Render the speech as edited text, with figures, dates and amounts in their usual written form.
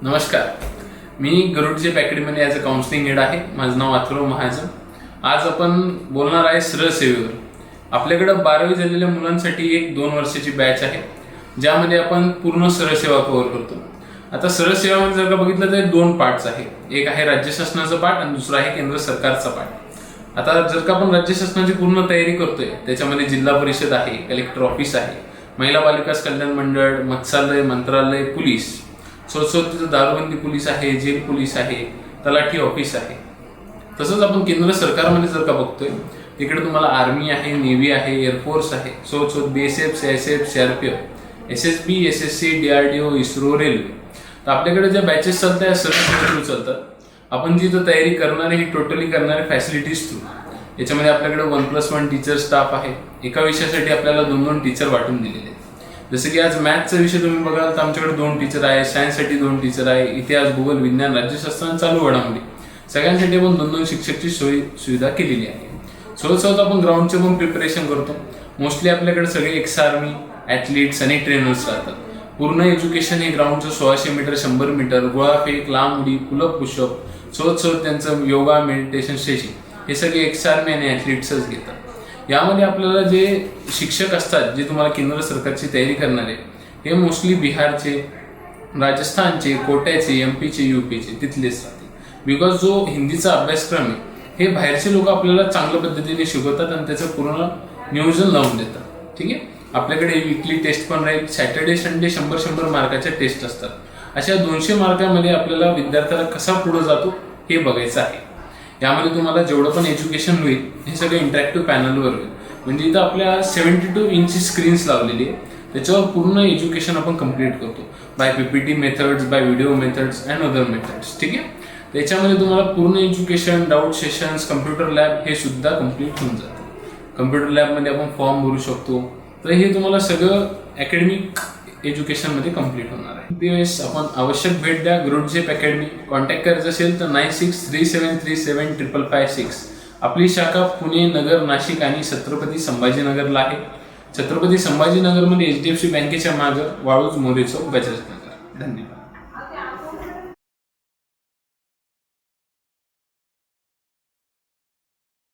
नमस्कार, मी गरुडजेप academy as a counselling head आहे. माझं नाव अथर्व महाजन. आज आपण बोलणार आहे सरळ सेवेवर. आपल्याकडे 12वी झालेल्या मुलांसाठी एक 2 वर्षाची बॅच आहे, ज्यामध्ये आपण पूर्ण सरळ सेवा कव्हर करतो. आता सरळ सेवामध्ये जर का बघितलं तर 2 पार्ट्स आहे. एक आहे राज्य शासनाचा पार्ट आणि दुसरा आहे केंद्र सरकारचा पार्ट. आता जर का आपण राज्य शासनाची पूर्ण तयारी करतोय, त्याच्यामध्ये जिल्हा परिषद आहे, कलेक्टर ऑफिस आहे, महिला बालिकास कल्याण मंडळ, मत्स्यालय, मंत्रालय, पोलीस, तिथं दारूबंदी पोलीस आहे, जेल पोलीस आहे, तलाठी ऑफिस आहे. तसंच आपण केंद्र सरकारमध्ये जर का बघतोय, तिकडे तुम्हाला आर्मी आहे, नेव्ही आहे, एअरफोर्स आहे, BSF, CISF, CRPF, SSB, SSC, DRDO, ISRO, railway. तर आपल्याकडे ज्या बॅचेस चालतात सर्व थ्रू चालतात. आपण जी तयारी करणारे ही टोटली करणारे फॅसिलिटीज थ्रू. याच्यामध्ये आपल्याकडे 1+1 टीचर स्टाफ आहे. एका विषयासाठी आपल्याला 2-2 टीचर वाटून दिलेले आहेत. जसं की आज मॅथचा विषय तुम्ही बघाल तर आमच्याकडे 2 टीचर आहे, सायन्ससाठी 2 टीचर आहे, इतिहास, भूगोल, विज्ञान, राज्यशास्त्र चालू घडामोडी सगळ्यांसाठी आपण 2-2 शिक्षकची सुविधा केलेली आहे. सोबत आपण ग्राउंडचे पण प्रिपरेशन करतो. मोस्टली आपल्याकडे सगळे एक्स आर्मी, ॲथलीट्स आणि ट्रेनर्स राहतात. पूर्ण एज्युकेशन हे ग्राउंडचं 1600 मीटर, 100 मीटर, गोळाफेक, लांब उडी, पुलअप, पुशअप, सोबत त्यांचं योगा, मेडिटेशन, स्ट्रेचिंग हे सगळे एक्स आर्मी आणि ॲथलीट्सच घेतात. यामध्ये आपल्याला जे शिक्षक असतात, जे तुम्हाला केंद्र सरकारची तयारी करणारे, हे मोस्टली बिहारचे, राजस्थानचे, कोट्याचे, MP चे, UP चे तिथलेच राहते. बिकॉज जो हिंदीचा अभ्यासक्रम आहे, हे बाहेरचे लोक आपल्याला चांगल्या पद्धतीने शिकवतात आणि त्याचं पूर्ण नियोजन लावून देतात. ठीक आहे. आपल्याकडे वीकली टेस्ट पण राहील. सॅटर्डे संडे 100 मार्काच्या टेस्ट असतात. अशा 200 मार्कामध्ये आपल्याला विद्यार्थ्याला कसा पुढे जातो हे बघायचं आहे. यामध्ये तुम्हाला जेवढं पण एज्युकेशन होईल हे सगळं इंटरॅक्टिव्ह पॅनलवर होईल. म्हणजे इथं आपल्या 72 इंची स्क्रीन्स लावलेली आहे. त्याच्यावर पूर्ण एज्युकेशन आपण कम्प्लीट करतो by PPT methods, by video methods and other methods. ठीक आहे. त्याच्यामध्ये तुम्हाला पूर्ण education, doubt sessions, computer lab हे सुद्धा कम्प्लीट होऊन जातं. कम्प्युटर लॅबमध्ये आपण फॉर्म भरू शकतो. तर हे तुम्हाला सगळं अकॅडमिक एज्युकेशनमध्ये कम्प्लीट होणार आहे. त्यावेळेस आपण आवश्यक भेट द्या. गरुडजेप अकॅडमी. कॉन्टॅक्ट करायचं असेल तर 9637375556. आपली शाखा पुणे, नगर, नाशिक आणि छत्रपती संभाजीनगरला आहे. छत्रपती संभाजीनगरमध्ये HDFC बँकेच्या मागं वाळूज मोरे चौक, बजाज नगर. धन्यवाद.